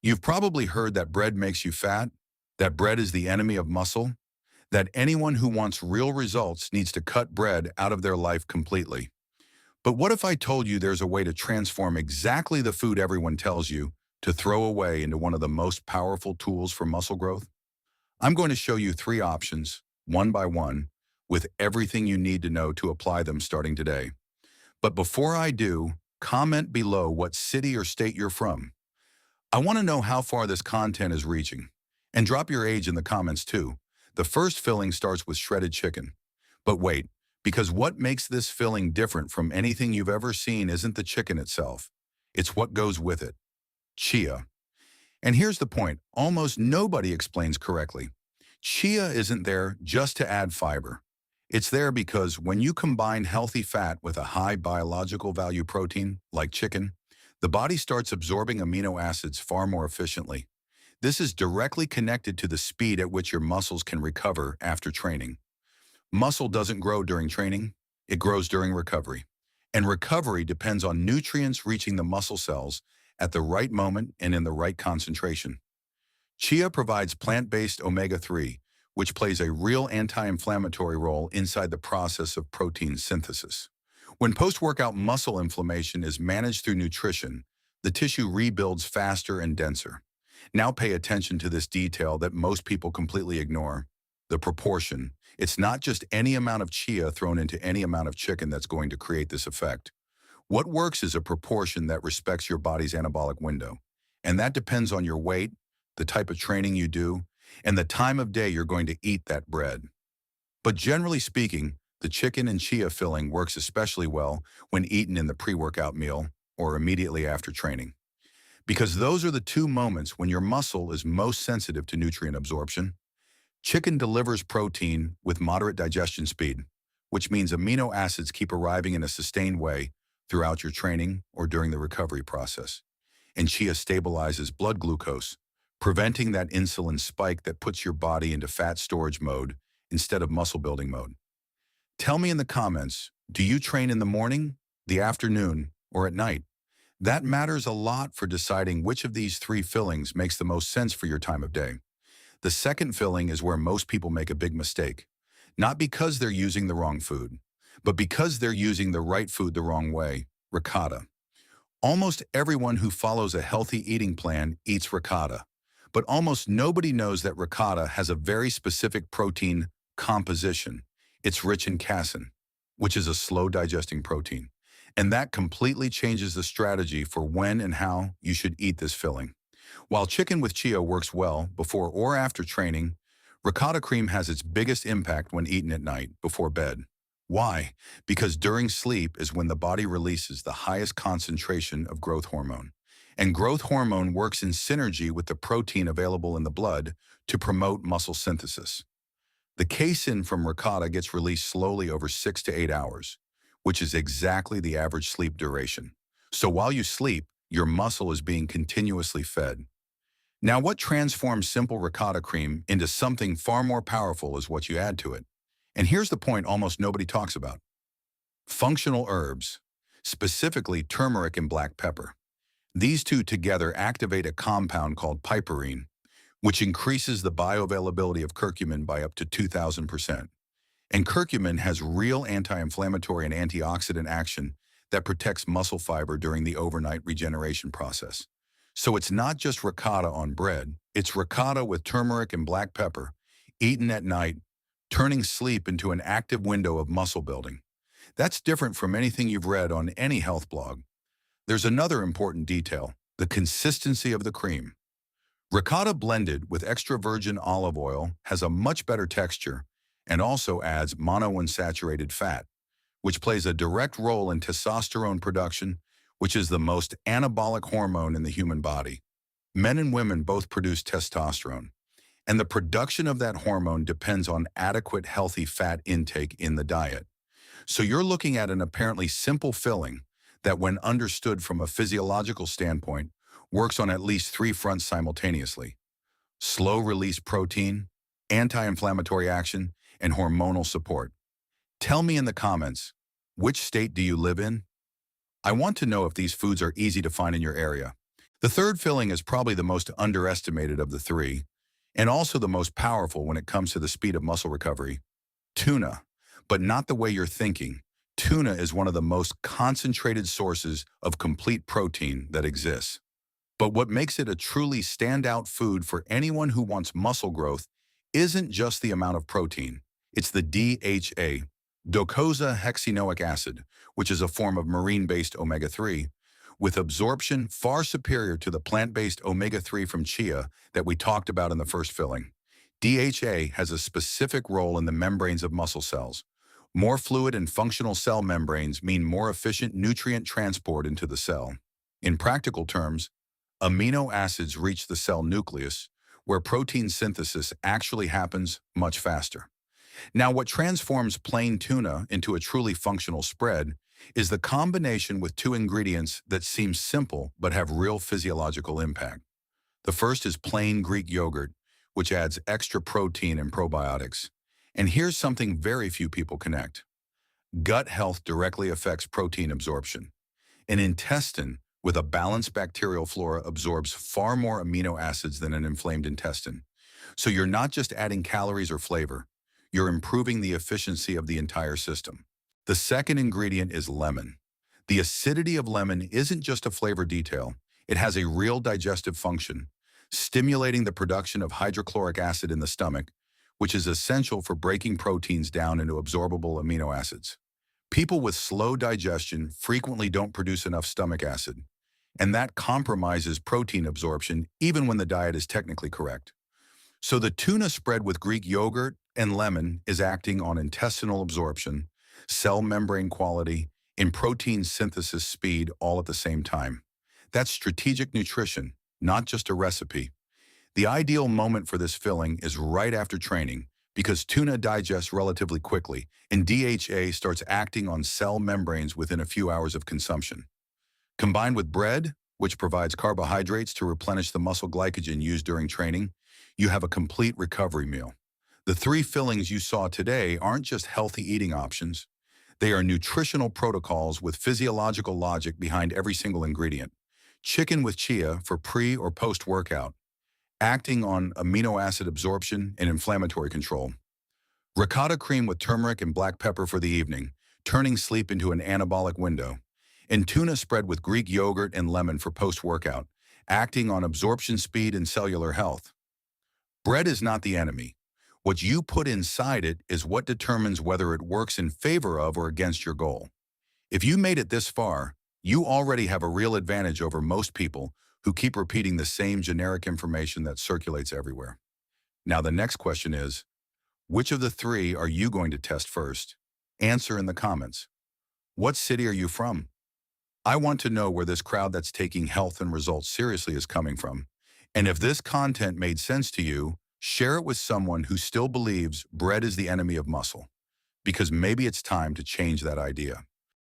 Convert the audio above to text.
You've probably heard that bread makes you fat, that bread is the enemy of muscle, that anyone who wants real results needs to cut bread out of their life completely. But what if I told you there's a way to transform exactly the food everyone tells you to throw away into one of the most powerful tools for muscle growth? I'm going to show you three options, one by one, with everything you need to know to apply them starting today. But before I do, comment below what city or state you're from. I want to know how far this content is reaching. And drop your age in the comments too. The first filling starts with shredded chicken. But wait, because what makes this filling different from anything you've ever seen isn't the chicken itself. It's what goes with it. Chia. And here's the point, almost nobody explains correctly. Chia isn't there just to add fiber. It's there because when you combine healthy fat with a high biological value protein, like chicken, the body starts absorbing amino acids far more efficiently. This is directly connected to the speed at which your muscles can recover after training. Muscle doesn't grow during training, it grows during recovery. And recovery depends on nutrients reaching the muscle cells at the right moment and in the right concentration. Chia provides plant-based omega-3, which plays a real anti-inflammatory role inside the process of protein synthesis. When post-workout muscle inflammation is managed through nutrition, the tissue rebuilds faster and denser. Now pay attention to this detail that most people completely ignore. The proportion. It's not just any amount of chia thrown into any amount of chicken that's going to create this effect. What works is a proportion that respects your body's anabolic window. And that depends on your weight, the type of training you do, and the time of day you're going to eat that bread. But generally speaking, the chicken and chia filling works especially well when eaten in the pre-workout meal or immediately after training. Because those are the two moments when your muscle is most sensitive to nutrient absorption. Chicken delivers protein with moderate digestion speed, which means amino acids keep arriving in a sustained way throughout your training or during the recovery process. And chia stabilizes blood glucose, preventing that insulin spike that puts your body into fat storage mode instead of muscle building mode. Tell me in the comments, do you train in the morning, the afternoon, or at night? That matters a lot for deciding which of these three fillings makes the most sense for your time of day. The second filling is where most people make a big mistake, not because they're using the wrong food, but because they're using the right food the wrong way, ricotta. Almost everyone who follows a healthy eating plan eats ricotta, but almost nobody knows that ricotta has a very specific protein composition. It's rich in casein, which is a slow-digesting protein, and that completely changes the strategy for when and how you should eat this filling. While chicken with chia works well before or after training, ricotta cream has its biggest impact when eaten at night, before bed. Why? Because during sleep is when the body releases the highest concentration of growth hormone. And growth hormone works in synergy with the protein available in the blood to promote muscle synthesis. The casein from ricotta gets released slowly over 6 to 8 hours, which is exactly the average sleep duration. So while you sleep, your muscle is being continuously fed. Now, what transforms simple ricotta cream into something far more powerful is what you add to it. And here's the point almost nobody talks about. Functional herbs, specifically turmeric and black pepper. These two together activate a compound called piperine, which increases the bioavailability of curcumin by up to 2,000%. And curcumin has real anti-inflammatory and antioxidant action that protects muscle fiber during the overnight regeneration process. So it's not just ricotta on bread, it's ricotta with turmeric and black pepper, eaten at night, turning sleep into an active window of muscle building. That's different from anything you've read on any health blog. There's another important detail, the consistency of the cream. Ricotta blended with extra virgin olive oil has a much better texture and also adds monounsaturated fat, which plays a direct role in testosterone production, which is the most anabolic hormone in the human body. Men and women both produce testosterone, and the production of that hormone depends on adequate healthy fat intake in the diet. So you're looking at an apparently simple filling that, when understood from a physiological standpoint, works on at least three fronts simultaneously: slow-release protein, anti-inflammatory action, and hormonal support. Tell me in the comments, which state do you live in? I want to know if these foods are easy to find in your area. The third filling is probably the most underestimated of the three, and also the most powerful when it comes to the speed of muscle recovery. Tuna, but not the way you're thinking. Tuna is one of the most concentrated sources of complete protein that exists. But what makes it a truly standout food for anyone who wants muscle growth isn't just the amount of protein. It's the DHA, docosahexaenoic acid, which is a form of marine-based omega-3, with absorption far superior to the plant-based omega-3 from chia that we talked about in the first filling. DHA has a specific role in the membranes of muscle cells. More fluid and functional cell membranes mean more efficient nutrient transport into the cell. In practical terms, amino acids reach the cell nucleus, where protein synthesis actually happens much faster. Now, what transforms plain tuna into a truly functional spread is the combination with two ingredients that seem simple but have real physiological impact. The first is plain Greek yogurt, which adds extra protein and probiotics. And here's something very few people connect. Gut health directly affects protein absorption. An intestine with a balanced bacterial flora absorbs far more amino acids than an inflamed intestine. So you're not just adding calories or flavor, you're improving the efficiency of the entire system. The second ingredient is lemon. The acidity of lemon isn't just a flavor detail, it has a real digestive function, stimulating the production of hydrochloric acid in the stomach, which is essential for breaking proteins down into absorbable amino acids. People with slow digestion frequently don't produce enough stomach acid, and that compromises protein absorption even when the diet is technically correct. So the tuna spread with Greek yogurt and lemon is acting on intestinal absorption, cell membrane quality, and protein synthesis speed all at the same time. That's strategic nutrition, not just a recipe. The ideal moment for this filling is right after training because tuna digests relatively quickly and DHA starts acting on cell membranes within a few hours of consumption. Combined with bread, which provides carbohydrates to replenish the muscle glycogen used during training, you have a complete recovery meal. The three fillings you saw today aren't just healthy eating options. They are nutritional protocols with physiological logic behind every single ingredient. Chicken with chia for pre or post-workout, acting on amino acid absorption and inflammatory control. Ricotta cream with turmeric and black pepper for the evening, turning sleep into an anabolic window. And tuna spread with Greek yogurt and lemon for post-workout, acting on absorption speed and cellular health. Bread is not the enemy. What you put inside it is what determines whether it works in favor of or against your goal. If you made it this far, you already have a real advantage over most people who keep repeating the same generic information that circulates everywhere. Now the next question is, which of the three are you going to test first? Answer in the comments. What city are you from? I want to know where this crowd that's taking health and results seriously is coming from. And if this content made sense to you, share it with someone who still believes bread is the enemy of muscle, because maybe it's time to change that idea.